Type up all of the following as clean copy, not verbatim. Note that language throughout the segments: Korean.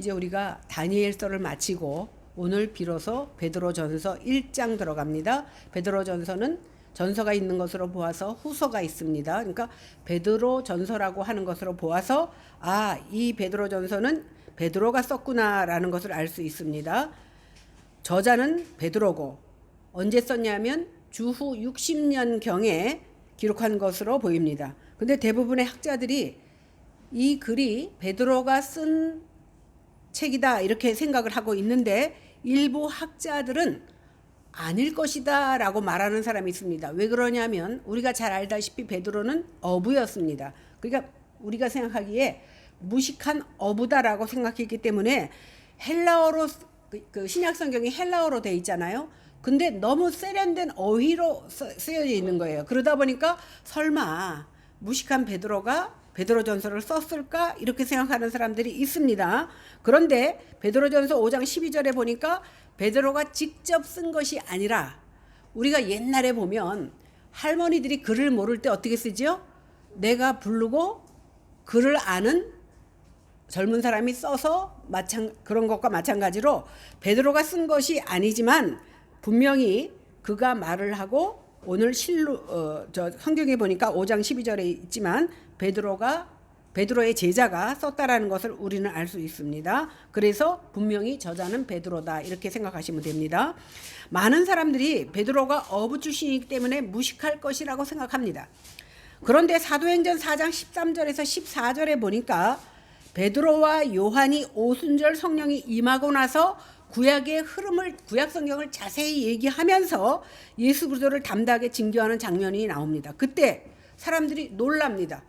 이제 우리가 다니엘서를 마치고 오늘 비로소 베드로전서 1장 들어갑니다. 베드로전서는 전서가 있는 것으로 보아서 후서가 있습니다. 그러니까 베드로전서라고 하는 것으로 보아서 이 베드로전서는 베드로가 썼구나라는 것을 알 수 있습니다. 저자는 베드로고 언제 썼냐면 주후 60년경에 기록한 것으로 보입니다. 근데 대부분의 학자들이 이 글이 베드로가 쓴 책이다 이렇게 생각을 하고 있는데 일부 학자들은 아닐 것이다 라고 말하는 사람이 있습니다. 왜 그러냐면 우리가 잘 알다시피 베드로는 어부였습니다. 그러니까 우리가 생각하기에 무식한 어부다라고 생각했기 때문에 헬라어로 그 신약 성경이 헬라어로 돼 있잖아요. 근데 너무 세련된 어휘로 쓰여져 있는 거예요. 그러다 보니까 설마 무식한 베드로가 베드로전서를 썼을까 이렇게 생각하는 사람들이 있습니다. 그런데 베드로전서 5장 12절에 보니까 베드로가 직접 쓴 것이 아니라 우리가 옛날에 보면 할머니들이 글을 모를 때 어떻게 쓰죠? 내가 부르고 글을 아는 젊은 사람이 써서 그런 것과 마찬가지로 베드로가 쓴 것이 아니지만 분명히 그가 말을 하고 오늘 성경에 보니까 5장 12절에 있지만 베드로의 제자가 썼다라는 것을 우리는 알 수 있습니다. 그래서 분명히 저자는 베드로다 이렇게 생각하시면 됩니다. 많은 사람들이 베드로가 어부 출신이기 때문에 무식할 것이라고 생각합니다. 그런데 사도행전 4장 13절에서 14절에 보니까 베드로와 요한이 오순절 성령이 임하고 나서 구약의 흐름을 구약 성경을 자세히 얘기하면서 예수 그리스도를 담대하게 증거하는 장면이 나옵니다. 그때 사람들이 놀랍니다.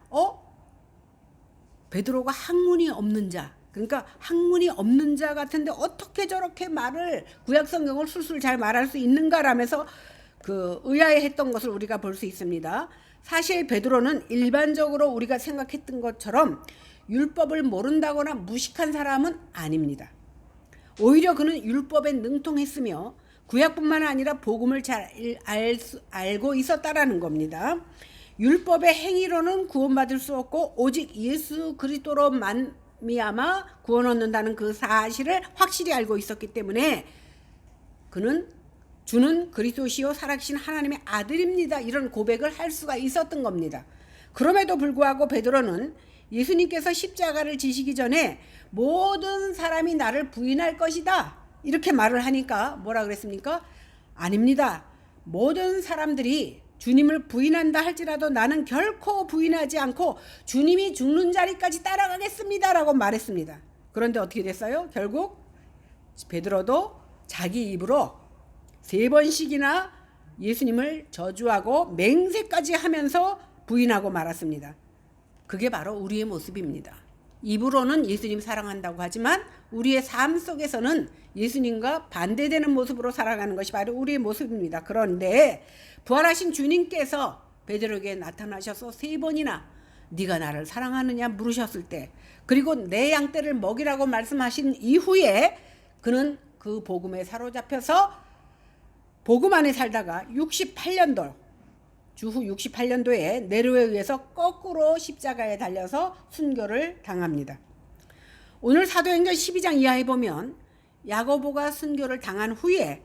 베드로가 학문이 없는 자, 그러니까 학문이 없는 자 같은데 어떻게 저렇게 말을 구약 성경을 술술 잘 말할 수 있는가라면서 의아해했던 것을 우리가 볼 수 있습니다. 사실 베드로는 일반적으로 우리가 생각했던 것처럼 율법을 모른다거나 무식한 사람은 아닙니다. 오히려 그는 율법에 능통했으며 구약뿐만 아니라 복음을 잘 알고 있었다라는 겁니다. 율법의 행위로는 구원받을 수 없고 오직 예수 그리스도로 말미암아 구원 얻는다는 그 사실을 확실히 알고 있었기 때문에 그는 주는 그리스도시요 살아계신 하나님의 아들입니다. 이런 고백을 할 수가 있었던 겁니다. 그럼에도 불구하고 베드로는 예수님께서 십자가를 지시기 전에 모든 사람이 나를 부인할 것이다 이렇게 말을 하니까 뭐라 그랬습니까? 아닙니다. 모든 사람들이 주님을 부인한다 할지라도 나는 결코 부인하지 않고 주님이 죽는 자리까지 따라가겠습니다 라고 말했습니다. 그런데 어떻게 됐어요? 결국 베드로도 자기 입으로 3번씩이나 예수님을 저주하고 맹세까지 하면서 부인하고 말았습니다. 그게 바로 우리의 모습입니다. 입으로는 예수님 사랑한다고 하지만 우리의 삶 속에서는 예수님과 반대되는 모습으로 살아가는 것이 바로 우리의 모습입니다. 그런데 부활하신 주님께서 베드로에게 나타나셔서 3번이나 네가 나를 사랑하느냐 물으셨을 때, 그리고 내 양떼를 먹이라고 말씀하신 이후에 그는 그 복음에 사로잡혀서 복음 안에 살다가 68년도 주후 68년도에 네로에 의해서 거꾸로 십자가에 달려서 순교를 당합니다. 오늘 사도행전 12장 이하에 보면 야고보가 순교를 당한 후에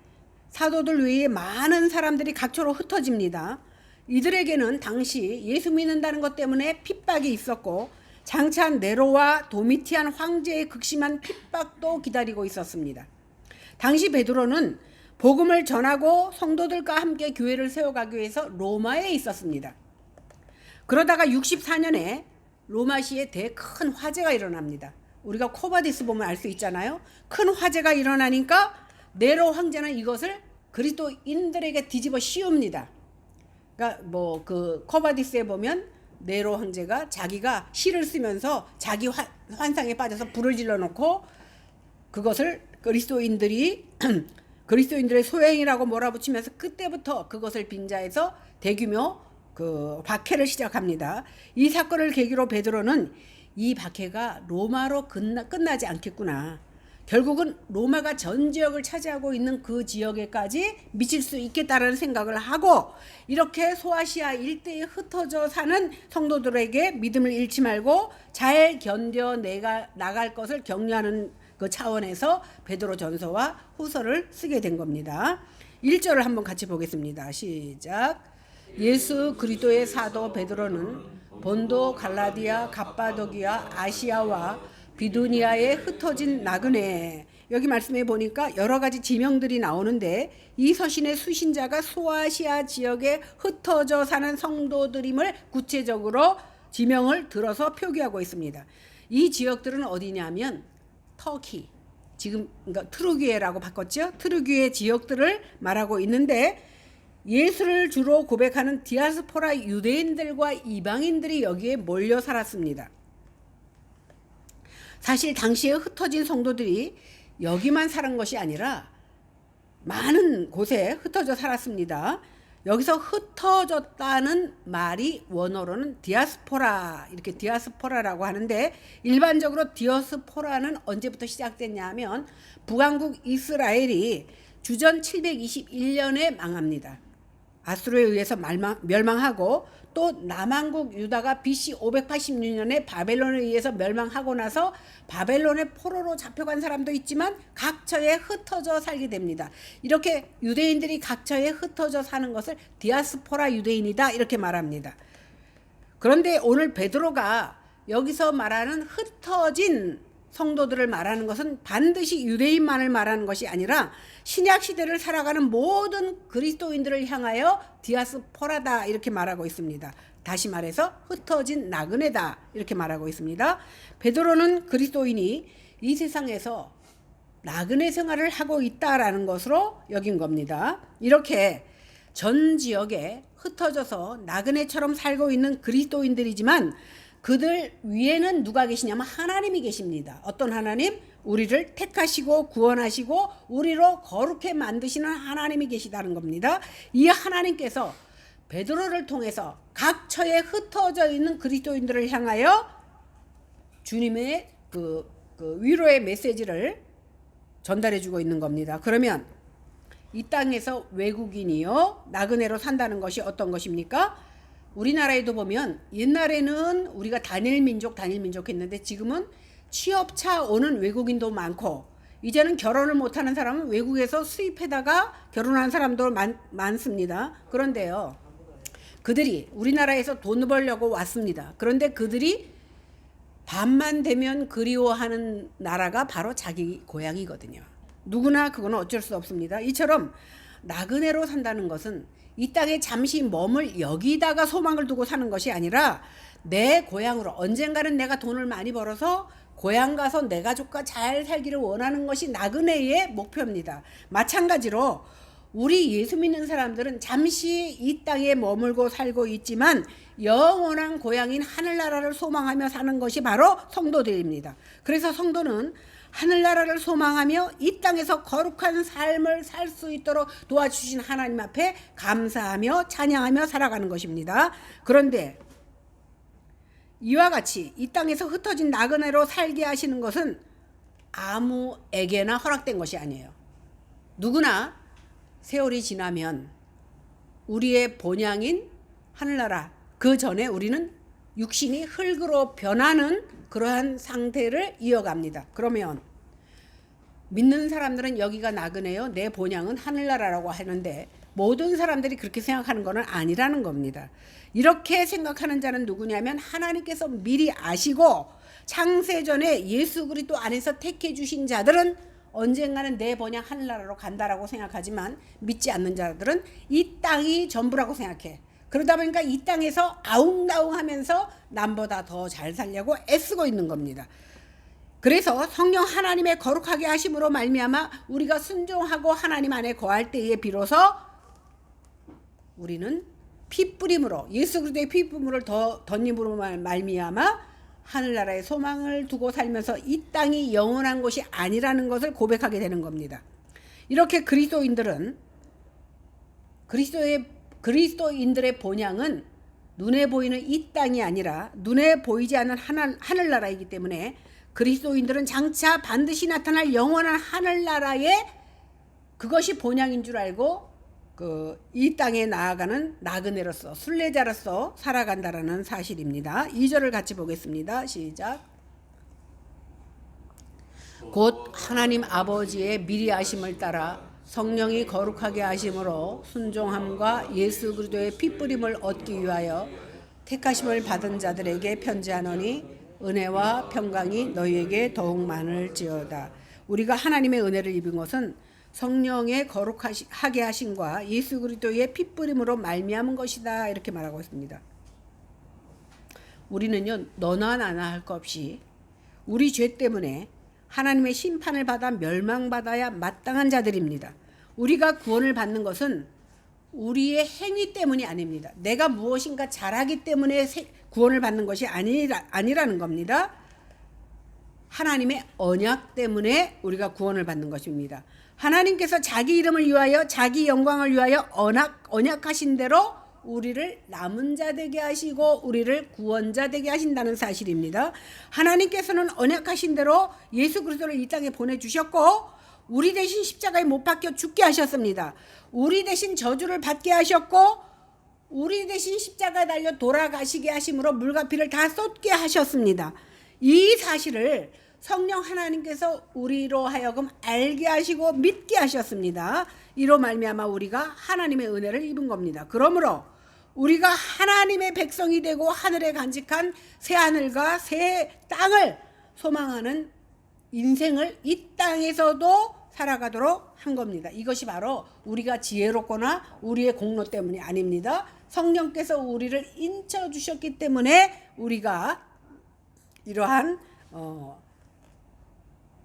사도들 외에 많은 사람들이 각처로 흩어집니다. 이들에게는 당시 예수 믿는다는 것 때문에 핍박이 있었고 장차 네로와 도미티안 황제의 극심한 핍박도 기다리고 있었습니다. 당시 베드로는 복음을 전하고 성도들과 함께 교회를 세워가기 위해서 로마에 있었습니다. 그러다가 64년에 로마시에 큰 화재가 일어납니다. 우리가 코바디스 보면 알 수 있잖아요. 큰 화재가 일어나니까 네로 황제는 이것을 그리스도인들에게 뒤집어 씌웁니다. 그러니까 코바디스에 보면 네로 황제가 자기가 시를 쓰면서 자기 환상에 빠져서 불을 질러놓고 그것을 그리스도인들의 소행이라고 몰아붙이면서 그때부터 그것을 빙자해서 대규모 박해를 시작합니다. 이 사건을 계기로 베드로는 이 박해가 로마로 끝나지 않겠구나. 결국은 로마가 전 지역을 차지하고 있는 그 지역에까지 미칠 수 있겠다라는 생각을 하고 이렇게 소아시아 일대에 흩어져 사는 성도들에게 믿음을 잃지 말고 잘 견뎌 나갈 것을 격려하는 그 차원에서 베드로 전서와 후서를 쓰게 된 겁니다. 1절을 한번 같이 보겠습니다. 시작. 예수 그리스도의 사도 베드로는 본도, 갈라디아, 갑바도기아, 아시아와 비두니아에 흩어진 나그네. 여기 말씀해 보니까 여러 가지 지명들이 나오는데 이 서신의 수신자가 소아시아 지역에 흩어져 사는 성도들임을 구체적으로 지명을 들어서 표기하고 있습니다. 이 지역들은 어디냐면 터키, 지금 그러니까 트루기에라고 바꿨죠. 트루기에 지역들을 말하고 있는데 예수를 주로 고백하는 디아스포라 유대인들과 이방인들이 여기에 몰려 살았습니다. 사실 당시에 흩어진 성도들이 여기만 살은 것이 아니라 많은 곳에 흩어져 살았습니다. 여기서 흩어졌다는 말이 원어로는 디아스포라, 이렇게 디아스포라라고 하는데 일반적으로 디아스포라는 언제부터 시작됐냐 하면 북왕국 이스라엘이 주전 721년에 망합니다. 아수르에 의해서 멸망하고 또 남왕국 유다가 BC 586년에 바벨론에 의해서 멸망하고 나서 바벨론의 포로로 잡혀간 사람도 있지만 각처에 흩어져 살게 됩니다. 이렇게 유대인들이 각처에 흩어져 사는 것을 디아스포라 유대인이다 이렇게 말합니다. 그런데 오늘 베드로가 여기서 말하는 흩어진 성도들을 말하는 것은 반드시 유대인만을 말하는 것이 아니라 신약 시대를 살아가는 모든 그리스도인들을 향하여 디아스포라다 이렇게 말하고 있습니다. 다시 말해서 흩어진 나그네다 이렇게 말하고 있습니다. 베드로는 그리스도인이 이 세상에서 나그네 생활을 하고 있다라는 것으로 여긴 겁니다. 이렇게 전 지역에 흩어져서 나그네처럼 살고 있는 그리스도인들이지만 그들 위에는 누가 계시냐면 하나님이 계십니다. 어떤 하나님? 우리를 택하시고 구원하시고 우리로 거룩해 만드시는 하나님이 계시다는 겁니다. 이 하나님께서 베드로를 통해서 각처에 흩어져 있는 그리스도인들을 향하여 주님의 그 위로의 메시지를 전달해 주고 있는 겁니다. 그러면 이 땅에서 외국인이요 나그네로 산다는 것이 어떤 것입니까? 우리나라에도 보면 옛날에는 우리가 단일 민족 했는데 지금은 취업차 오는 외국인도 많고 이제는 결혼을 못하는 사람은 외국에서 수입해다가 결혼한 사람도 많습니다. 그런데요 그들이 우리나라에서 돈 벌려고 왔습니다. 그런데 그들이 밤만 되면 그리워하는 나라가 바로 자기 고향이거든요. 누구나 그건 어쩔 수 없습니다. 이처럼 나그네로 산다는 것은 이 땅에 잠시 머물 여기다가 소망을 두고 사는 것이 아니라 내 고향으로 언젠가는 내가 돈을 많이 벌어서 고향 가서 내 가족과 잘 살기를 원하는 것이 나그네의 목표입니다. 마찬가지로 우리 예수 믿는 사람들은 잠시 이 땅에 머물고 살고 있지만 영원한 고향인 하늘나라를 소망하며 사는 것이 바로 성도들입니다. 그래서 성도는 하늘나라를 소망하며 이 땅에서 거룩한 삶을 살 수 있도록 도와주신 하나님 앞에 감사하며 찬양하며 살아가는 것입니다. 그런데 이와 같이 이 땅에서 흩어진 나그네로 살게 하시는 것은 아무에게나 허락된 것이 아니에요. 누구나 세월이 지나면 우리의 본향인 하늘나라, 그 전에 우리는 육신이 흙으로 변하는 그러한 상태를 이어갑니다. 그러면 믿는 사람들은 여기가 나그네요, 내 본향은 하늘나라라고 하는데 모든 사람들이 그렇게 생각하는 것은 아니라는 겁니다. 이렇게 생각하는 자는 누구냐면 하나님께서 미리 아시고 창세전에 예수 그리스도 안에서 택해 주신 자들은 언젠가는 내 본향 하늘나라로 간다라고 생각하지만 믿지 않는 자들은 이 땅이 전부라고 생각해. 그러다 보니까 이 땅에서 아웅다웅하면서 남보다 더 잘 살려고 애쓰고 있는 겁니다. 그래서 성령 하나님의 거룩하게 하심으로 말미암아 우리가 순종하고 하나님 안에 거할 때에 비로소 우리는 피뿌림으로 예수 그리스도의 피뿌림을 덧입음으로 말미암아 하늘나라의 소망을 두고 살면서 이 땅이 영원한 곳이 아니라는 것을 고백하게 되는 겁니다. 이렇게 그리스도인들의 본향은 눈에 보이는 이 땅이 아니라 눈에 보이지 않는 하늘나라이기 때문에 그리스도인들은 장차 반드시 나타날 영원한 하늘나라에 그것이 본향인 줄 알고 이 땅에 나아가는 나그네로서 순례자로서 살아간다라는 사실입니다. 2절을 같이 보겠습니다. 시작. 곧 하나님 아버지의 미리 하심을 따라 성령이 거룩하게 하심으로 순종함과 예수 그리스도의 핏부림을 얻기 위하여 택하심을 받은 자들에게 편지하노니 은혜와 평강이 너희에게 더욱 많을지어다. 우리가 하나님의 은혜를 입은 것은 성령의 거룩하게 하심과 예수 그리스도의 핏부림으로 말미암은 것이다. 이렇게 말하고 있습니다. 우리는요, 너나 나나 할 것 없이 우리 죄 때문에 하나님의 심판을 받아 멸망받아야 마땅한 자들입니다. 우리가 구원을 받는 것은 우리의 행위 때문이 아닙니다. 내가 무엇인가 잘하기 때문에 구원을 받는 것이 아니라는 겁니다. 하나님의 언약 때문에 우리가 구원을 받는 것입니다. 하나님께서 자기 이름을 위하여 자기 영광을 위하여 언약하신 대로 우리를 남은 자 되게 하시고 우리를 구원자 되게 하신다는 사실입니다. 하나님께서는 언약하신 대로 예수 그리스도를 이 땅에 보내주셨고 우리 대신 십자가에 못 박혀 죽게 하셨습니다. 우리 대신 저주를 받게 하셨고 우리 대신 십자가에 달려 돌아가시게 하심으로 물과 피를 다 쏟게 하셨습니다. 이 사실을 성령 하나님께서 우리로 하여금 알게 하시고 믿게 하셨습니다. 이로 말미암아 우리가 하나님의 은혜를 입은 겁니다. 그러므로 우리가 하나님의 백성이 되고 하늘에 간직한 새 하늘과 새 땅을 소망하는 인생을 이 땅에서도 살아가도록 한 겁니다. 이것이 바로 우리가 지혜롭거나 우리의 공로 때문이 아닙니다. 성령께서 우리를 인쳐 주셨기 때문에 우리가 이러한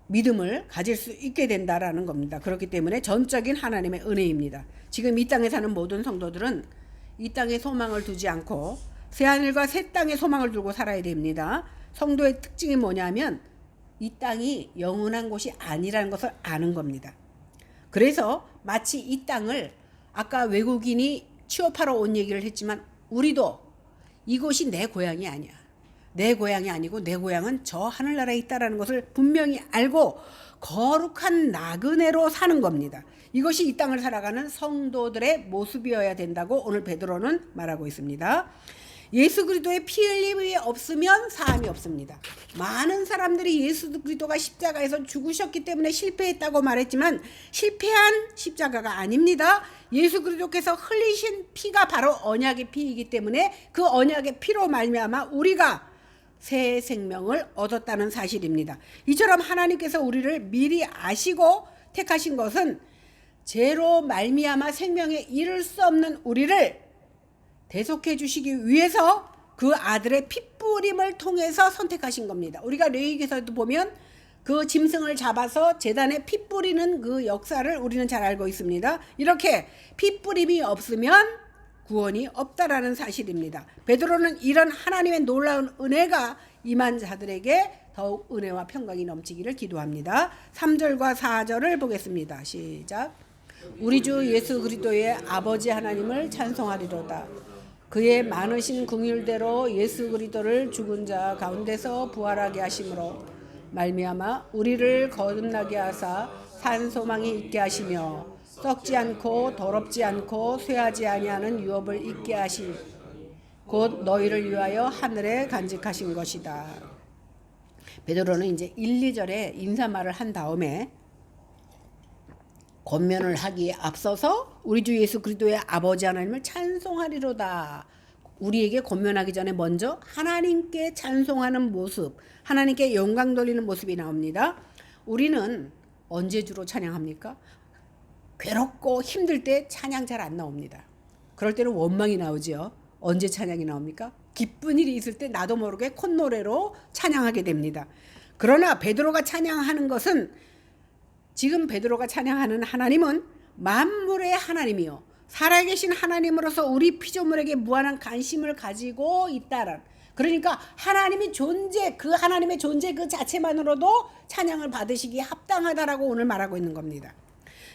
믿음을 가질 수 있게 된다라는 겁니다. 그렇기 때문에 전적인 하나님의 은혜입니다. 지금 이 땅에 사는 모든 성도들은 이 땅에 소망을 두지 않고 새하늘과 새 땅에 소망을 두고 살아야 됩니다. 성도의 특징이 뭐냐면 이 땅이 영원한 곳이 아니라는 것을 아는 겁니다. 그래서 마치 이 땅을 아까 외국인이 취업하러 온 얘기를 했지만 우리도 이곳이 내 고향이 아니야. 내 고향이 아니고 내 고향은 저 하늘나라에 있다는 것을 분명히 알고 거룩한 나그네로 사는 겁니다. 이것이 이 땅을 살아가는 성도들의 모습이어야 된다고 오늘 베드로는 말하고 있습니다. 예수 그리스도의 피 흘림이 없으면 사함이 없습니다. 많은 사람들이 예수 그리스도가 십자가에서 죽으셨기 때문에 실패했다고 말했지만 실패한 십자가가 아닙니다. 예수 그리스도께서 흘리신 피가 바로 언약의 피이기 때문에 그 언약의 피로 말미암아 우리가 새 생명을 얻었다는 사실입니다. 이처럼 하나님께서 우리를 미리 아시고 택하신 것은 죄로 말미암아 생명에 이를 수 없는 우리를 대속해 주시기 위해서 그 아들의 핏부림을 통해서 선택하신 겁니다. 우리가 레위기에서도 보면 그 짐승을 잡아서 제단에 피 뿌리는 그 역사를 우리는 잘 알고 있습니다. 이렇게 핏부림이 없으면 구원이 없다라는 사실입니다. 베드로는 이런 하나님의 놀라운 은혜가 임한 자들에게 더욱 은혜와 평강이 넘치기를 기도합니다. 3절과 4절을 보겠습니다. 시작. 우리 주 예수 그리스도의 아버지 하나님을 찬송하리로다. 그의 많으신 긍휼대로 예수 그리스도를 죽은 자 가운데서 부활하게 하심으로 말미암아 우리를 거듭나게 하사 산 소망이 있게 하시며 썩지 않고 더럽지 않고 쇠하지 아니하는 유업을 있게 하신 곧 너희를 위하여 하늘에 간직하신 것이다. 베드로는 이제 1, 2절에 인사말을 한 다음에 권면을 하기에 앞서서 우리 주 예수 그리스도의 아버지 하나님을 찬송하리로다. 우리에게 권면하기 전에 먼저 하나님께 찬송하는 모습, 하나님께 영광 돌리는 모습이 나옵니다. 우리는 언제 주로 찬양합니까? 괴롭고 힘들 때 찬양 잘 안 나옵니다. 그럴 때는 원망이 나오죠. 언제 찬양이 나옵니까? 기쁜 일이 있을 때 나도 모르게 콧노래로 찬양하게 됩니다. 그러나 베드로가 찬양하는 것은 지금 베드로가 찬양하는 하나님은 만물의 하나님이요 살아계신 하나님으로서 우리 피조물에게 무한한 관심을 가지고 있다는, 그러니까 하나님이 존재, 그 하나님의 존재 그 자체만으로도 찬양을 받으시기에 합당하다라고 오늘 말하고 있는 겁니다.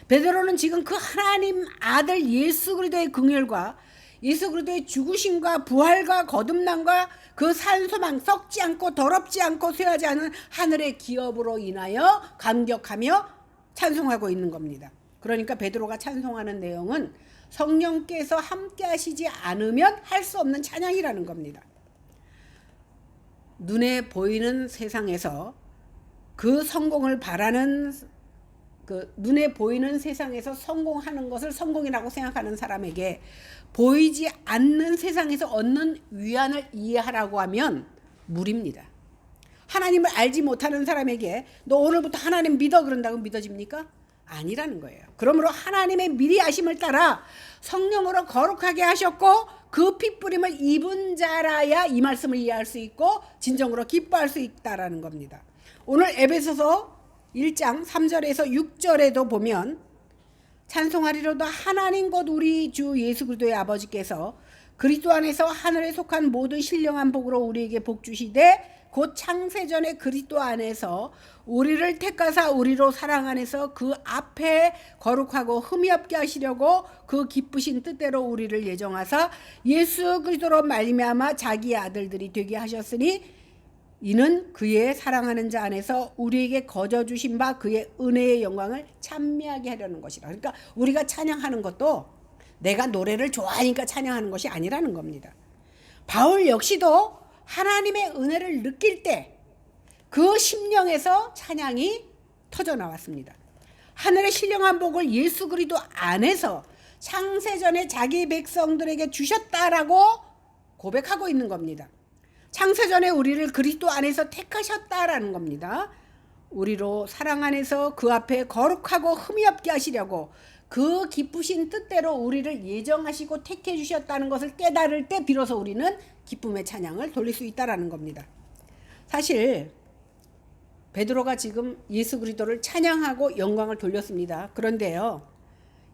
베드로는 지금 그 하나님 아들 예수 그리스도의 긍휼과 예수 그리스도의 죽으심과 부활과 거듭남과 그 산소망, 썩지 않고 더럽지 않고 쇠하지 않은 하늘의 기업으로 인하여 감격하며 찬송하고 있는 겁니다. 그러니까 베드로가 찬송하는 내용은 성령께서 함께 하시지 않으면 할 수 없는 찬양이라는 겁니다. 눈에 보이는 세상에서 그 성공을 바라는 그 눈에 보이는 세상에서 성공하는 것을 성공이라고 생각하는 사람에게 보이지 않는 세상에서 얻는 위안을 이해하라고 하면 무리입니다. 하나님을 알지 못하는 사람에게 너 오늘부터 하나님 믿어 그런다고 믿어집니까? 아니라는 거예요. 그러므로 하나님의 미리 아심을 따라 성령으로 거룩하게 하셨고 그 핏부림을 입은 자라야 이 말씀을 이해할 수 있고 진정으로 기뻐할 수 있다라는 겁니다. 오늘 에베소서 1장 3절에서 6절에도 보면 찬송하리로다 하나님 곧 우리 주 예수 그리스도의 아버지께서 그리스도 안에서 하늘에 속한 모든 신령한 복으로 우리에게 복 주시되 곧 창세전에 그리스도 안에서 우리를 택하사 우리로 사랑 안에서 그 앞에 거룩하고 흠이 없게 하시려고 그 기쁘신 뜻대로 우리를 예정하사 예수 그리스도로 말미암아 자기의 아들들이 되게 하셨으니 이는 그의 사랑하는 자 안에서 우리에게 거저 주신 바 그의 은혜의 영광을 찬미하게 하려는 것이라. 그러니까 우리가 찬양하는 것도 내가 노래를 좋아하니까 찬양하는 것이 아니라는 겁니다. 바울 역시도 하나님의 은혜를 느낄 때 그 심령에서 찬양이 터져 나왔습니다. 하늘의 신령한 복을 예수 그리스도 안에서 창세전에 자기 백성들에게 주셨다라고 고백하고 있는 겁니다. 창세전에 우리를 그리스도 안에서 택하셨다라는 겁니다. 우리로 사랑 안에서 그 앞에 거룩하고 흠이 없게 하시려고 그 기쁘신 뜻대로 우리를 예정하시고 택해 주셨다는 것을 깨달을 때 비로소 우리는 기쁨의 찬양을 돌릴 수 있다라는 겁니다. 사실 베드로가 지금 예수 그리스도를 찬양하고 영광을 돌렸습니다. 그런데요,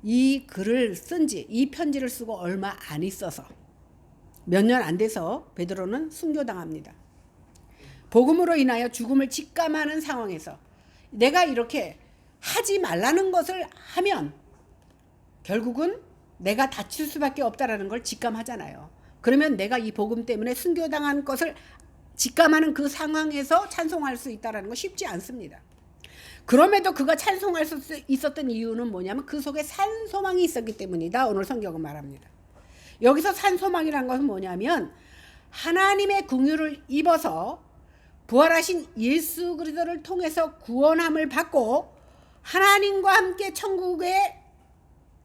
이 글을 쓴 지, 이 편지를 쓰고 얼마 안 있어서 몇 년 안 돼서 베드로는 순교당합니다. 복음으로 인하여 죽음을 직감하는 상황에서 내가 이렇게 하지 말라는 것을 하면 결국은 내가 다칠 수밖에 없다라는 걸 직감하잖아요. 그러면 내가 이 복음 때문에 순교당한 것을 직감하는 그 상황에서 찬송할 수 있다는 거 쉽지 않습니다. 그럼에도 그가 찬송할 수 있었던 이유는 뭐냐면 그 속에 산소망이 있었기 때문이다. 오늘 성경은 말합니다. 여기서 산소망이라는 것은 뭐냐면 하나님의 긍휼을 입어서 부활하신 예수 그리스도를 통해서 구원함을 받고 하나님과 함께 천국에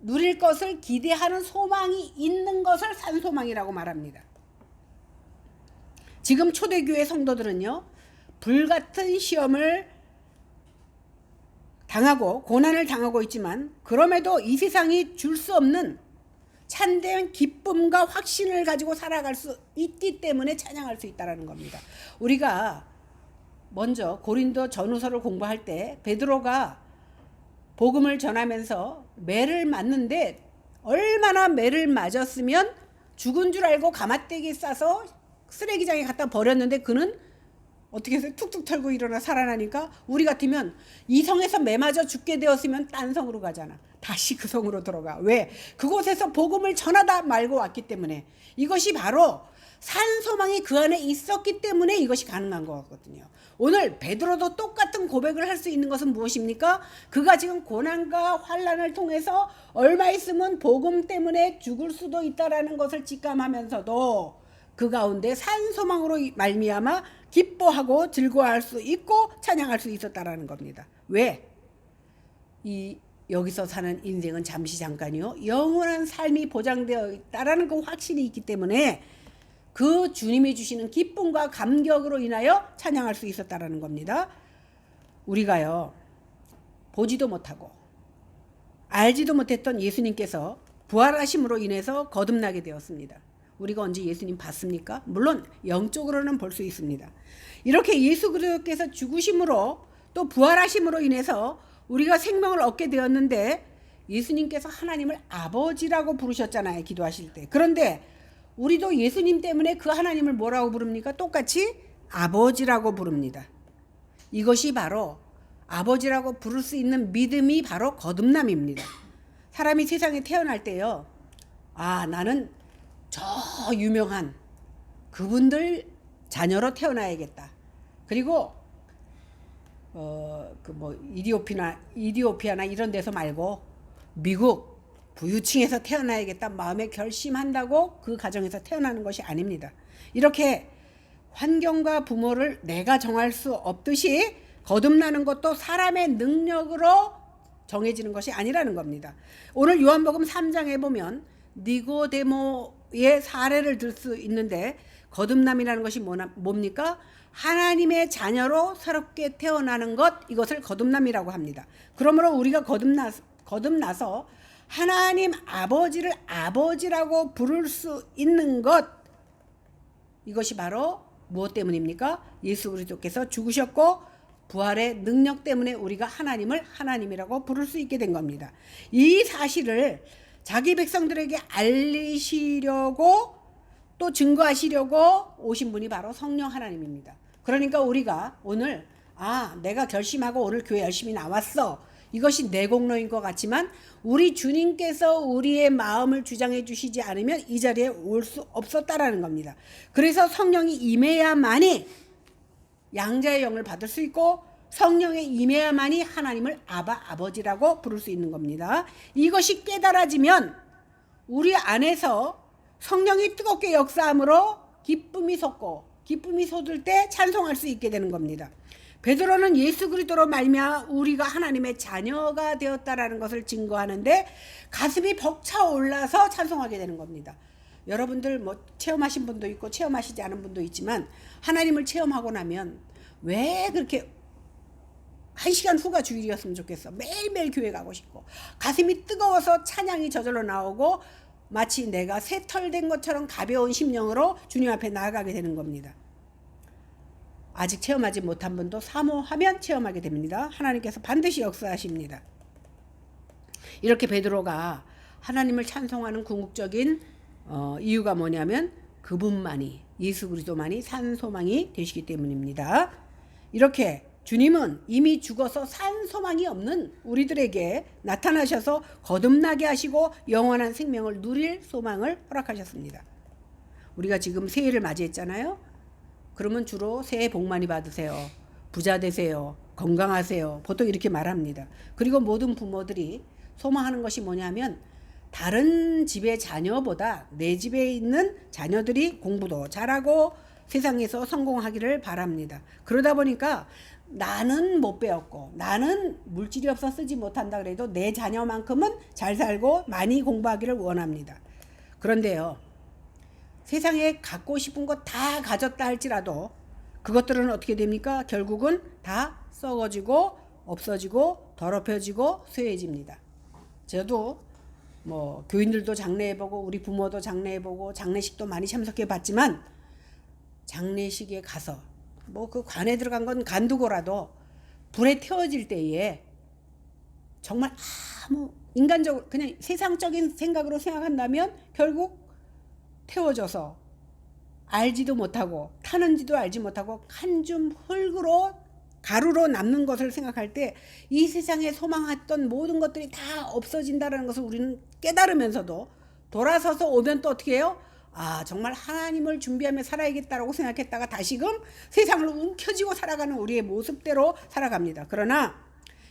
누릴 것을 기대하는 소망이 있는 것을 산소망이라고 말합니다. 지금 초대교회 성도들은요, 불같은 시험을 당하고 고난을 당하고 있지만 그럼에도 이 세상이 줄 수 없는 참된 기쁨과 확신을 가지고 살아갈 수 있기 때문에 찬양할 수 있다는 겁니다. 우리가 먼저 고린도 전후서를 공부할 때 베드로가 복음을 전하면서 매를 맞는데 얼마나 매를 맞았으면 죽은 줄 알고 가마떼기 싸서 쓰레기장에 갖다 버렸는데 그는 어떻게 해서 툭툭 털고 일어나 살아나니까 우리 같으면 이 성에서 매 맞아 죽게 되었으면 딴 성으로 가잖아. 다시 그 성으로 들어가. 왜? 그곳에서 복음을 전하다 말고 왔기 때문에. 이것이 바로 산소망이 그 안에 있었기 때문에 이것이 가능한 거거든요. 오늘 베드로도 똑같은 고백을 할 수 있는 것은 무엇입니까? 그가 지금 고난과 환난을 통해서 얼마 있으면 복음 때문에 죽을 수도 있다라는 것을 직감하면서도 그 가운데 산소망으로 말미암아 기뻐하고 즐거워할 수 있고 찬양할 수 있었다라는 겁니다. 왜? 여기서 사는 인생은 잠시 잠깐이요, 영원한 삶이 보장되어 있다라는 그 확신이 있기 때문에 그 주님이 주시는 기쁨과 감격으로 인하여 찬양할 수 있었다라는 겁니다. 우리가요, 보지도 못하고 알지도 못했던 예수님께서 부활하심으로 인해서 거듭나게 되었습니다. 우리가 언제 예수님 봤습니까? 물론 영적으로는 볼 수 있습니다. 이렇게 예수 그리스도께서 죽으심으로 또 부활하심으로 인해서 우리가 생명을 얻게 되었는데 예수님께서 하나님을 아버지라고 부르셨잖아요, 기도하실 때. 그런데 우리도 예수님 때문에 그 하나님을 뭐라고 부릅니까? 똑같이 아버지라고 부릅니다. 이것이 바로 아버지라고 부를 수 있는 믿음이 바로 거듭남입니다. 사람이 세상에 태어날 때요, 나는 저 유명한 그분들 자녀로 태어나야겠다. 그리고 이디오피아나 이런 데서 말고 미국 부유층에서 태어나야겠다 마음에 결심한다고 그 가정에서 태어나는 것이 아닙니다. 이렇게 환경과 부모를 내가 정할 수 없듯이 거듭나는 것도 사람의 능력으로 정해지는 것이 아니라는 겁니다. 오늘 요한복음 3장에 보면 니고데모의 사례를 들 수 있는데, 거듭남이라는 것이 뭡니까? 하나님의 자녀로 새롭게 태어나는 것, 이것을 거듭남이라고 합니다. 그러므로 우리가 거듭나서 하나님 아버지를 아버지라고 부를 수 있는 것, 이것이 바로 무엇 때문입니까? 예수 그리스도께서 죽으셨고 부활의 능력 때문에 우리가 하나님을 하나님이라고 부를 수 있게 된 겁니다. 이 사실을 자기 백성들에게 알리시려고 또 증거하시려고 오신 분이 바로 성령 하나님입니다. 그러니까 우리가 오늘 내가 결심하고 오늘 교회 열심히 나왔어, 이것이 내 공로인 것 같지만 우리 주님께서 우리의 마음을 주장해 주시지 않으면 이 자리에 올 수 없었다라는 겁니다. 그래서 성령이 임해야만이 양자의 영을 받을 수 있고, 성령에 임해야만이 하나님을 아버지라고 부를 수 있는 겁니다. 이것이 깨달아지면 우리 안에서 성령이 뜨겁게 역사함으로 기쁨이 솟고, 기쁨이 솟을 때 찬송할 수 있게 되는 겁니다. 베드로는 예수 그리스도로 말미암아 우리가 하나님의 자녀가 되었다라는 것을 증거하는데 가슴이 벅차올라서 찬송하게 되는 겁니다. 여러분들 체험하신 분도 있고 체험하시지 않은 분도 있지만, 하나님을 체험하고 나면 왜 그렇게 1시간 후가 주일이었으면 좋겠어, 매일매일 교회 가고 싶고 가슴이 뜨거워서 찬양이 저절로 나오고 마치 내가 새털된 것처럼 가벼운 심령으로 주님 앞에 나아가게 되는 겁니다. 아직 체험하지 못한 분도 사모하면 체험하게 됩니다. 하나님께서 반드시 역사하십니다. 이렇게 베드로가 하나님을 찬송하는 궁극적인 이유가 뭐냐면 그분만이, 예수 그리스도만이 산 소망이 되시기 때문입니다. 이렇게 주님은 이미 죽어서 산 소망이 없는 우리들에게 나타나셔서 거듭나게 하시고 영원한 생명을 누릴 소망을 허락하셨습니다. 우리가 지금 새해를 맞이했잖아요. 그러면 주로 새해 복 많이 받으세요, 부자 되세요, 건강하세요, 보통 이렇게 말합니다. 그리고 모든 부모들이 소망하는 것이 뭐냐면 다른 집의 자녀보다 내 집에 있는 자녀들이 공부도 잘하고 세상에서 성공하기를 바랍니다. 그러다 보니까 나는 못 배웠고 나는 물질이 없어 쓰지 못한다 그래도 내 자녀만큼은 잘 살고 많이 공부하기를 원합니다. 그런데요, 세상에 갖고 싶은 것 다 가졌다 할지라도 그것들은 어떻게 됩니까? 결국은 다 썩어지고 없어지고 더럽혀지고 쇠해집니다. 저도 교인들도 장례해보고 우리 부모도 장례해보고 장례식도 많이 참석해봤지만, 장례식에 가서 그 관에 들어간 건 간두고라도 불에 태워질 때에 정말 아무 인간적으로 그냥 세상적인 생각으로 생각한다면 결국 태워져서 알지도 못하고 타는지도 알지 못하고 한 줌 흙으로 가루로 남는 것을 생각할 때 이 세상에 소망했던 모든 것들이 다 없어진다는 것을 우리는 깨달으면서도 돌아서서 오면 또 어떻게 해요? 정말 하나님을 준비하며 살아야겠다라고 생각했다가 다시금 세상을 움켜쥐고 살아가는 우리의 모습대로 살아갑니다. 그러나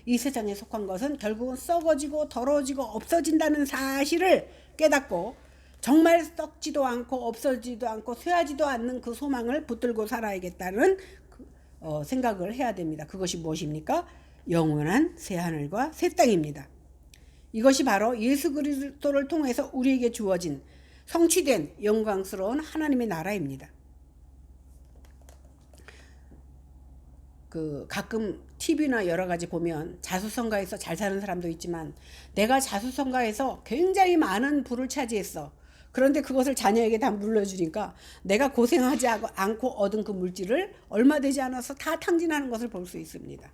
이 세상에 속한 것은 결국은 썩어지고 더러워지고 없어진다는 사실을 깨닫고 정말 썩지도 않고 없어지지도 않고 쇠하지도 않는 그 소망을 붙들고 살아야겠다는 생각을 해야 됩니다. 그것이 무엇입니까? 영원한 새하늘과 새 땅입니다. 이것이 바로 예수 그리스도를 통해서 우리에게 주어진 성취된 영광스러운 하나님의 나라입니다. 가끔 TV나 여러 가지 보면 자수성가해서 잘 사는 사람도 있지만, 내가 자수성가해서 굉장히 많은 부를 차지했어. 그런데 그것을 자녀에게 다 물려주니까 내가 고생하지 않고 얻은 그 물질을 얼마 되지 않아서 다 탕진하는 것을 볼 수 있습니다.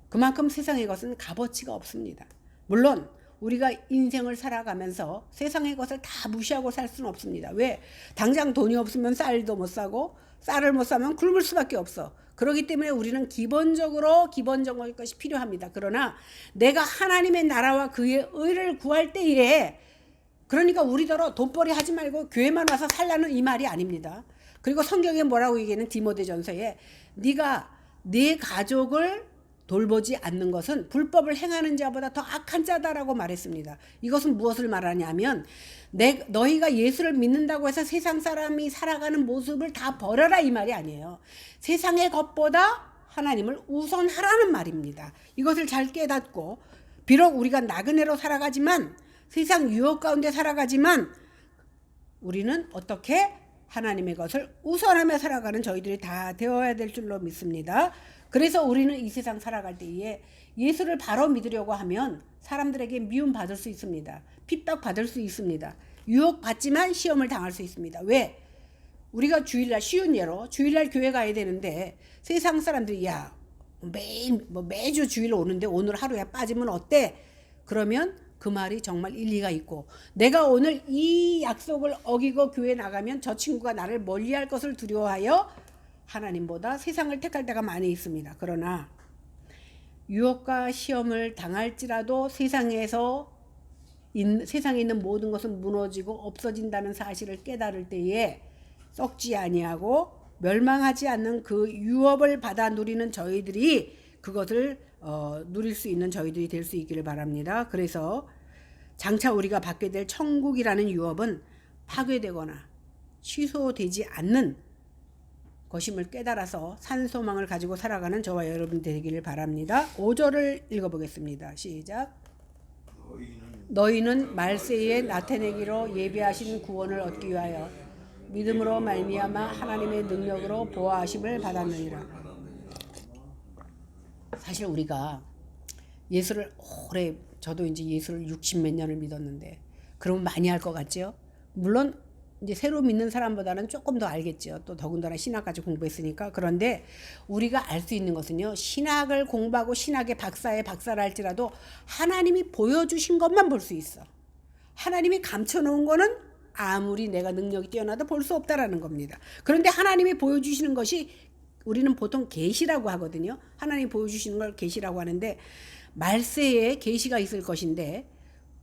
그만큼 세상의 것은 값어치가 없습니다. 물론 우리가 인생을 살아가면서 세상의 것을 다 무시하고 살 수는 없습니다. 왜? 당장 돈이 없으면 쌀도 못 사고 쌀을 못 사면 굶을 수밖에 없어. 그렇기 때문에 우리는 기본적인 것이 필요합니다. 그러나 내가 하나님의 나라와 그의 의를 구할 때에, 그러니까 우리더러 돈벌이 하지 말고 교회만 와서 살라는 이 말이 아닙니다. 그리고 성경에 뭐라고 얘기하는 디모데전서에 네가 네 가족을 돌보지 않는 것은 불법을 행하는 자보다 더 악한 자다라고 말했습니다. 이것은 무엇을 말하냐면 너희가 예수를 믿는다고 해서 세상 사람이 살아가는 모습을 다 버려라 이 말이 아니에요. 세상의 것보다 하나님을 우선하라는 말입니다. 이것을 잘 깨닫고 비록 우리가 나그네로 살아가지만 세상 유혹 가운데 살아가지만 우리는 어떻게 하나님의 것을 우선하며 살아가는 저희들이 다 되어야 될 줄로 믿습니다. 그래서 우리는 이 세상 살아갈 때에 예수를 바로 믿으려고 하면 사람들에게 미움 받을 수 있습니다. 핍박 받을 수 있습니다. 유혹 받지만 시험을 당할 수 있습니다. 왜? 우리가 주일날, 쉬운 예로 주일날 교회 가야 되는데 세상 사람들이 야 매주 주일 오는데 오늘 하루에 빠지면 어때? 그러면 그 말이 정말 일리가 있고 내가 오늘 이 약속을 어기고 교회 나가면 저 친구가 나를 멀리할 것을 두려워하여 하나님보다 세상을 택할 때가 많이 있습니다. 그러나 유혹과 시험을 당할지라도 세상에 있는 모든 것은 무너지고 없어진다는 사실을 깨달을 때에 썩지 아니하고 멸망하지 않는 그 유업을 받아 누리는 저희들이 그것을 누릴 수 있는 저희들이 될 수 있기를 바랍니다. 그래서 장차 우리가 받게 될 천국이라는 유업은 파괴되거나 취소되지 않는 것임을 깨달아서 산소망을 가지고 살아가는 저와 여러분 되기를 바랍니다. 5절을 읽어보겠습니다. 시작. 너희는 말세에 나타내기로 예비하신 구원을 얻기 위하여 믿음으로 말미암아 하나님의 능력으로 보호하심을 받았느니라. 사실 우리가 예수를 오래, 저도 이제 예수를 60몇 년을 믿었는데 그러면 많이 알 것 같죠? 물론 이제 새로 믿는 사람보다는 조금 더 알겠죠. 또 더군다나 신학까지 공부했으니까. 그런데 우리가 알 수 있는 것은요, 신학을 공부하고 신학의 박사를 할지라도 하나님이 보여주신 것만 볼 수 있어. 하나님이 감춰놓은 거는 아무리 내가 능력이 뛰어나도 볼 수 없다라는 겁니다. 그런데 하나님이 보여주시는 것이 우리는 보통 계시라고 하거든요. 하나님이 보여주시는 걸 계시라고 하는데 말세에 계시가 있을 것인데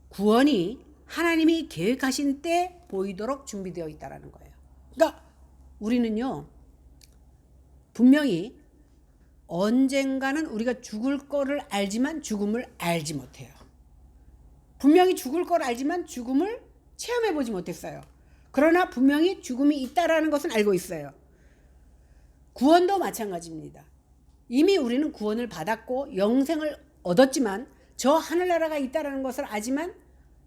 구원이 하나님이 계획하신 때 보이도록 준비되어 있다라는 거예요. 그러니까 우리는요, 분명히 언젠가는 우리가 죽을 거를 알지만 죽음을 알지 못해요. 분명히 죽을 걸 알지만 죽음을 체험해 보지 못했어요. 그러나 분명히 죽음이 있다라는 것은 알고 있어요. 구원도 마찬가지입니다. 이미 우리는 구원을 받았고 영생을 얻었지만 저 하늘나라가 있다라는 것을 알지만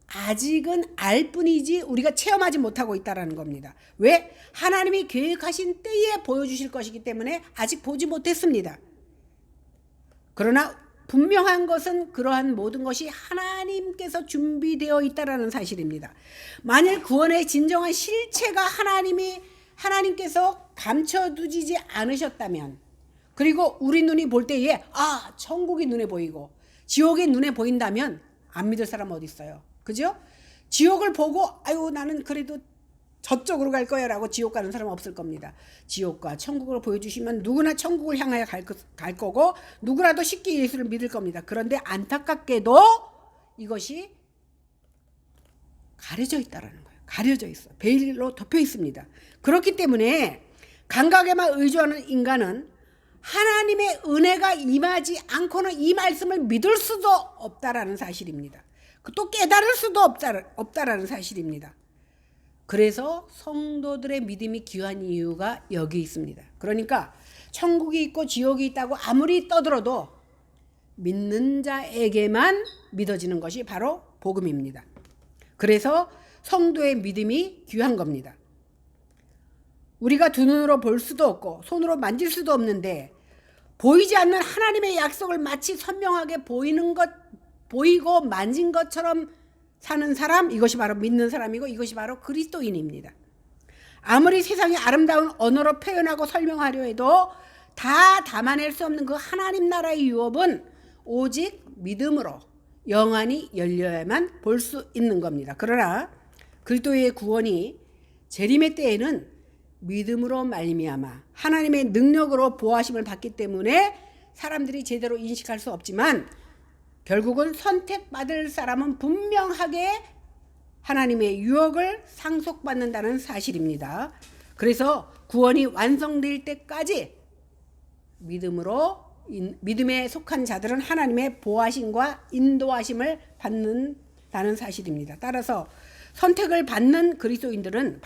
아직은 알 뿐이지 우리가 체험하지 못하고 있다라는 겁니다. 왜? 하나님이 계획하신 때에 보여주실 것이기 때문에 아직 보지 못했습니다. 그러나 분명한 것은 그러한 모든 것이 하나님께서 준비되어 있다라는 사실입니다. 만일 구원의 진정한 실체가 하나님께서 감춰두지 않으셨다면, 그리고 우리 눈이 볼 때에 천국이 눈에 보이고 지옥이 눈에 보인다면 안 믿을 사람 어디 있어요? 그죠? 지옥을 보고 나는 그래도 저쪽으로 갈 거야 라고 지옥 가는 사람은 없을 겁니다. 지옥과 천국을 보여주시면 누구나 천국을 향하여 갈 거고 누구라도 쉽게 예수를 믿을 겁니다. 그런데 안타깝게도 이것이 가려져 있다라는 거예요. 가려져 있어. 베일로 덮여 있습니다. 그렇기 때문에 감각에만 의존하는 인간은 하나님의 은혜가 임하지 않고는 이 말씀을 믿을 수도 없다라는 사실입니다. 또 깨달을 수도 없다라는 사실입니다. 그래서 성도들의 믿음이 귀한 이유가 여기 있습니다. 그러니까 천국이 있고 지옥이 있다고 아무리 떠들어도 믿는 자에게만 믿어지는 것이 바로 복음입니다. 그래서 성도의 믿음이 귀한 겁니다. 우리가 두 눈으로 볼 수도 없고 손으로 만질 수도 없는데 보이지 않는 하나님의 약속을 마치 선명하게 보이고 만진 것처럼 사는 사람, 이것이 바로 믿는 사람이고 이것이 바로 그리스도인입니다. 아무리 세상의 아름다운 언어로 표현하고 설명하려 해도 다 담아낼 수 없는 그 하나님 나라의 유업은 오직 믿음으로 영안이 열려야만 볼 수 있는 겁니다. 그러나 그리스도의 구원이 재림의 때에는 믿음으로 말미암아 하나님의 능력으로 보호하심을 받기 때문에 사람들이 제대로 인식할 수 없지만 결국은 선택받을 사람은 분명하게 하나님의 유혹을 상속받는다는 사실입니다. 그래서 구원이 완성될 때까지 믿음에 속한 자들은 하나님의 보호하심과 인도하심을 받는다는 사실입니다. 따라서 선택을 받은 그리스도인들은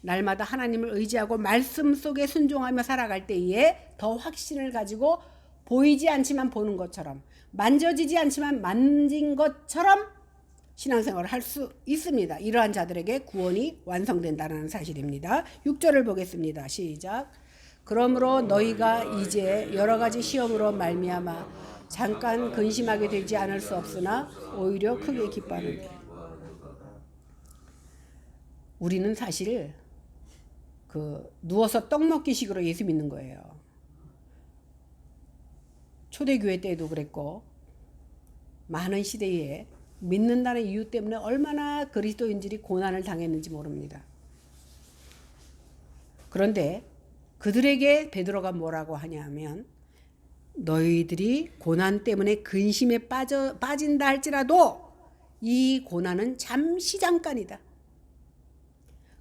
날마다 하나님을 의지하고 말씀 속에 순종하며 살아갈 때에 더 확신을 가지고 보이지 않지만 보는 것처럼, 만져지지 않지만 만진 것처럼 신앙생활을 할 수 있습니다. 이러한 자들에게 구원이 완성된다는 사실입니다. 6절을 보겠습니다. 시작. 그러므로 너희가 이제 여러 가지 시험으로 말미암아 잠깐 근심하게 되지 않을 수 없으나 오히려 크게 기뻐하는데, 우리는 사실 누워서 떡 먹기 식으로 예수 믿는 거예요. 초대교회 때도 그랬고, 많은 시대에 믿는다는 이유 때문에 얼마나 그리스도인들이 고난을 당했는지 모릅니다. 그런데 그들에게 베드로가 뭐라고 하냐면, 너희들이 고난 때문에 근심에 빠진다 할지라도 이 고난은 잠시 잠깐이다.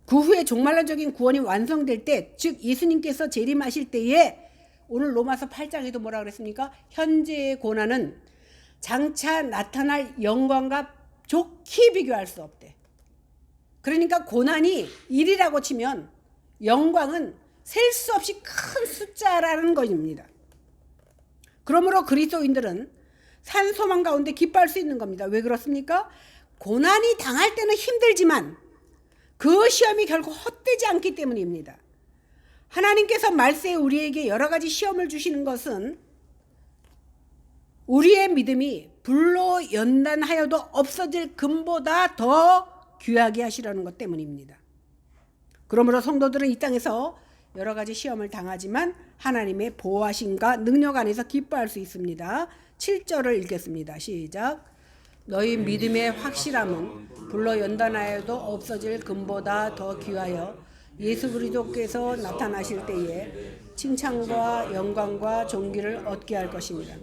그 후에 종말론적인 구원이 완성될 때, 즉 예수님께서 재림하실 때에, 오늘 로마서 8장에도 뭐라 그랬습니까? 현재의 고난은 장차 나타날 영광과 좋게 비교할 수 없대. 그러니까 고난이 1이라고 치면 영광은 셀 수 없이 큰 숫자라는 것입니다. 그러므로 그리스도인들은 산 소망 가운데 기뻐할 수 있는 겁니다. 왜 그렇습니까? 고난이 당할 때는 힘들지만 그 시험이 결국 헛되지 않기 때문입니다. 하나님께서 말세에 우리에게 여러 가지 시험을 주시는 것은 우리의 믿음이 불로 연단하여도 없어질 금보다 더 귀하게 하시려는 것 때문입니다. 그러므로 성도들은 이 땅에서 여러 가지 시험을 당하지만 하나님의 보호하심과 능력 안에서 기뻐할 수 있습니다. 7절을 읽겠습니다. 시작. 너희 믿음의 확실함은 불로 연단하여도 없어질 금보다 더 귀하여 예수 그리스도께서 나타나실 때에 칭찬과 영광과 존귀를 얻게 할 것입니다.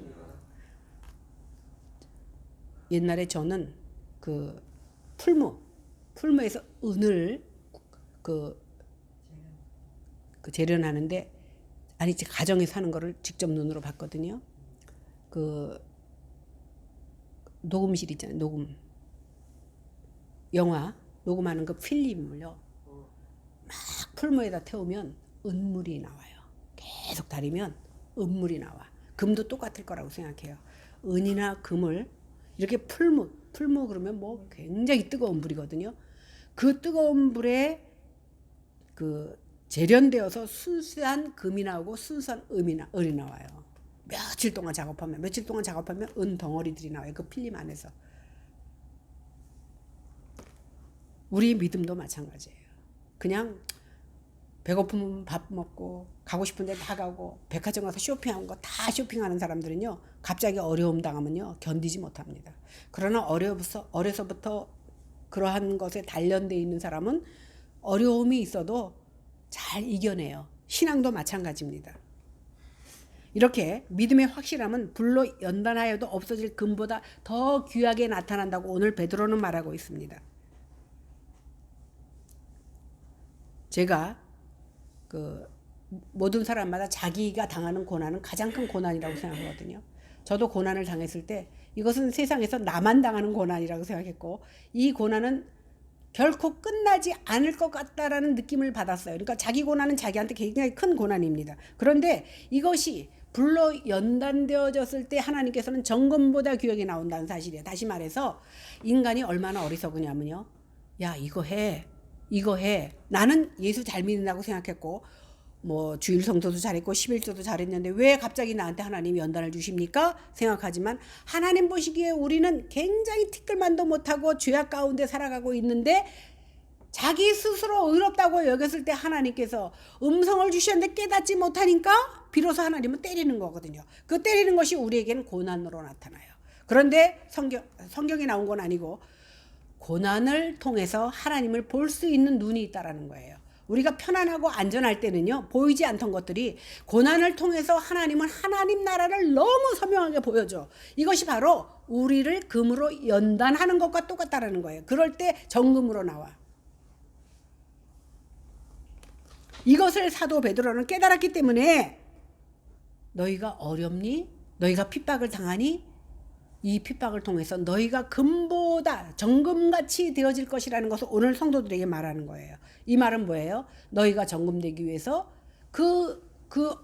옛날에 저는 풀무에서 은을 재련하는데, 가정에 사는 거를 직접 눈으로 봤거든요. 녹음실 있잖아요. 영화 녹음하는 그 필름을요, 막 풀무에다 태우면 은물이 나와요. 계속 다리면 은물이 나와. 금도 똑같을 거라고 생각해요. 은이나 금을 이렇게 풀무 그러면 뭐 굉장히 뜨거운 불이거든요. 그 뜨거운 불에 재련되어서 순수한 금이 나오고 순수한 은이 나와요. 며칠 동안 작업하면 은 덩어리들이 나와요. 그 필름 안에서. 우리 믿음도 마찬가지예요. 그냥 배고프면 밥 먹고, 가고 싶은 데 다 가고, 백화점 가서 쇼핑하는 거 다 쇼핑하는 사람들은요, 갑자기 어려움 당하면요 견디지 못합니다. 그러나 어려서부터 그러한 것에 단련되어 있는 사람은 어려움이 있어도 잘 이겨내요. 신앙도 마찬가지입니다. 이렇게 믿음의 확실함은 불로 연단하여도 없어질 금보다 더 귀하게 나타난다고 오늘 베드로는 말하고 있습니다. 제가 모든 사람마다 자기가 당하는 고난은 가장 큰 고난이라고 생각하거든요. 저도 고난을 당했을 때 이것은 세상에서 나만 당하는 고난이라고 생각했고, 이 고난은 결코 끝나지 않을 것 같다라는 느낌을 받았어요. 그러니까 자기 고난은 자기한테 굉장히 큰 고난입니다. 그런데 이것이 불로 연단되어졌을 때 하나님께서는 정금보다 귀하게 나온다는 사실이에요. 다시 말해서 인간이 얼마나 어리석으냐면요, 야 이거 해. 나는 예수 잘 믿는다고 생각했고, 뭐 주일 성도도 잘했고 11조도 잘했는데 왜 갑자기 나한테 하나님이 연단을 주십니까? 생각하지만 하나님 보시기에 우리는 굉장히 티끌만도 못하고 죄악 가운데 살아가고 있는데, 자기 스스로 의롭다고 여겼을 때 하나님께서 음성을 주셨는데 깨닫지 못하니까 비로소 하나님은 때리는 거거든요. 그 때리는 것이 우리에게는 고난으로 나타나요. 그런데 성경에 나온 건 아니고, 고난을 통해서 하나님을 볼 수 있는 눈이 있다라는 거예요. 우리가 편안하고 안전할 때는요, 보이지 않던 것들이 고난을 통해서 하나님은 하나님 나라를 너무 선명하게 보여줘. 이것이 바로 우리를 금으로 연단하는 것과 똑같다라는 거예요. 그럴 때 정금으로 나와. 이것을 사도 베드로는 깨달았기 때문에 너희가 어렵니? 너희가 핍박을 당하니? 이 핍박을 통해서 너희가 금보다 정금같이 되어질 것이라는 것을 오늘 성도들에게 말하는 거예요. 이 말은 뭐예요? 너희가 정금되기 위해서 그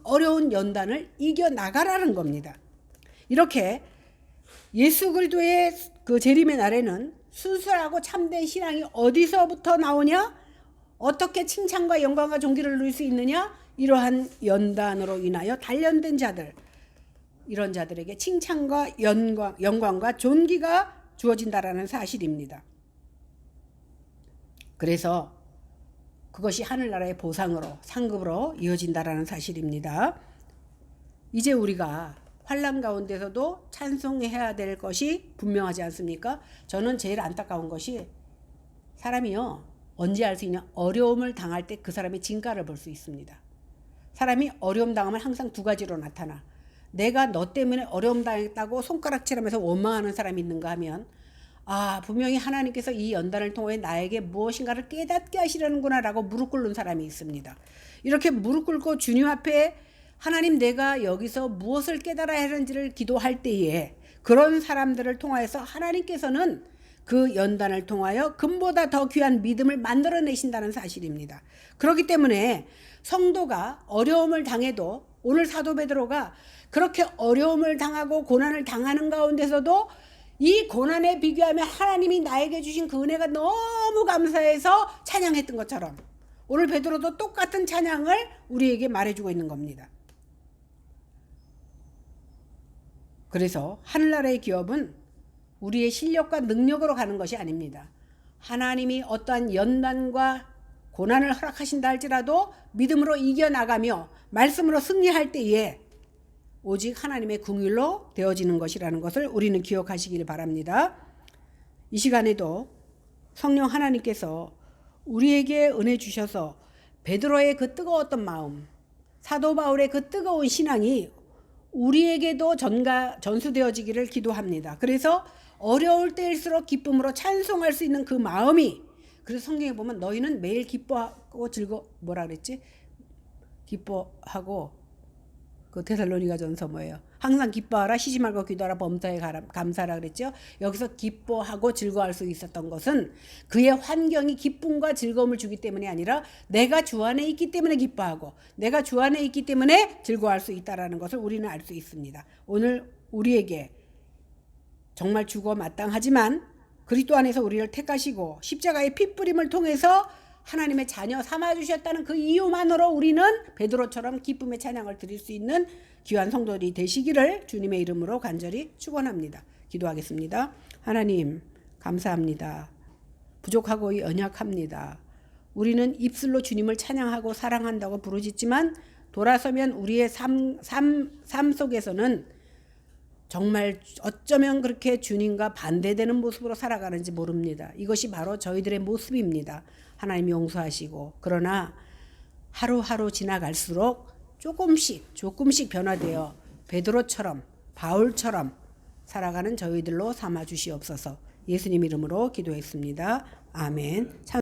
어려운 연단을 이겨나가라는 겁니다. 이렇게 예수 그리스도의 그 재림의 날에는 순수하고 참된 신앙이 어디서부터 나오냐? 어떻게 칭찬과 영광과 존귀를 누릴 수 있느냐? 이러한 연단으로 인하여 단련된 자들, 이런 자들에게 칭찬과 영광과 존귀가 주어진다라는 사실입니다. 그래서 그것이 하늘나라의 보상으로, 상급으로 이어진다라는 사실입니다. 이제 우리가 환난 가운데서도 찬송해야 될 것이 분명하지 않습니까? 저는 제일 안타까운 것이 사람이요, 언제 알 수 있냐? 어려움을 당할 때 그 사람의 진가를 볼 수 있습니다. 사람이 어려움 당하면 항상 두 가지로 나타나. 내가 너 때문에 어려움 당했다고 손가락질하면서 원망하는 사람이 있는가 하면, 아, 분명히 하나님께서 이 연단을 통해 나에게 무엇인가를 깨닫게 하시려는구나 라고 무릎 꿇는 사람이 있습니다. 이렇게 무릎 꿇고 주님 앞에 하나님, 내가 여기서 무엇을 깨달아야 하는지를 기도할 때에 그런 사람들을 통하여서 하나님께서는 그 연단을 통하여 금보다 더 귀한 믿음을 만들어내신다는 사실입니다. 그렇기 때문에 성도가 어려움을 당해도, 오늘 사도 베드로가 그렇게 어려움을 당하고 고난을 당하는 가운데서도 이 고난에 비교하면 하나님이 나에게 주신 그 은혜가 너무 감사해서 찬양했던 것처럼 오늘 베드로도 똑같은 찬양을 우리에게 말해주고 있는 겁니다. 그래서 하늘나라의 기업은 우리의 실력과 능력으로 가는 것이 아닙니다. 하나님이 어떠한 연단과 고난을 허락하신다 할지라도 믿음으로 이겨나가며 말씀으로 승리할 때에 오직 하나님의 긍휼로 되어지는 것이라는 것을 우리는 기억하시길 바랍니다. 이 시간에도 성령 하나님께서 우리에게 은혜 주셔서 베드로의 그 뜨거웠던 마음, 사도 바울의 그 뜨거운 신앙이 우리에게도 전수되어지기를 기도합니다. 그래서 어려울 때일수록 기쁨으로 찬송할 수 있는 그 마음이, 그래서 성경에 보면 너희는 매일 기뻐하고 기뻐하고, 그 데살로니가전서 뭐예요? 항상 기뻐하라, 쉬지 말고 기도하라, 범사에 감사하라 그랬죠. 여기서 기뻐하고 즐거워할 수 있었던 것은 그의 환경이 기쁨과 즐거움을 주기 때문이 아니라 내가 주 안에 있기 때문에 기뻐하고 내가 주 안에 있기 때문에 즐거워할 수 있다라는 것을 우리는 알 수 있습니다. 오늘 우리에게 정말 죽어 마땅하지만 그리스도 안에서 우리를 택하시고 십자가의 핏부림을 통해서 하나님의 자녀 삼아주셨다는 그 이유만으로 우리는 베드로처럼 기쁨의 찬양을 드릴 수 있는 귀한 성도들이 되시기를 주님의 이름으로 간절히 축원합니다. 기도하겠습니다. 하나님, 감사합니다. 부족하고 연약합니다. 우리는 입술로 주님을 찬양하고 사랑한다고 부르짖지만 돌아서면 우리의 삶 속에서는 정말 어쩌면 그렇게 주님과 반대되는 모습으로 살아가는지 모릅니다. 이것이 바로 저희들의 모습입니다. 하나님 용서하시고, 그러나 하루하루 지나갈수록 조금씩 변화되어 베드로처럼, 바울처럼 살아가는 저희들로 삼아 주시옵소서. 예수님 이름으로 기도했습니다. 아멘.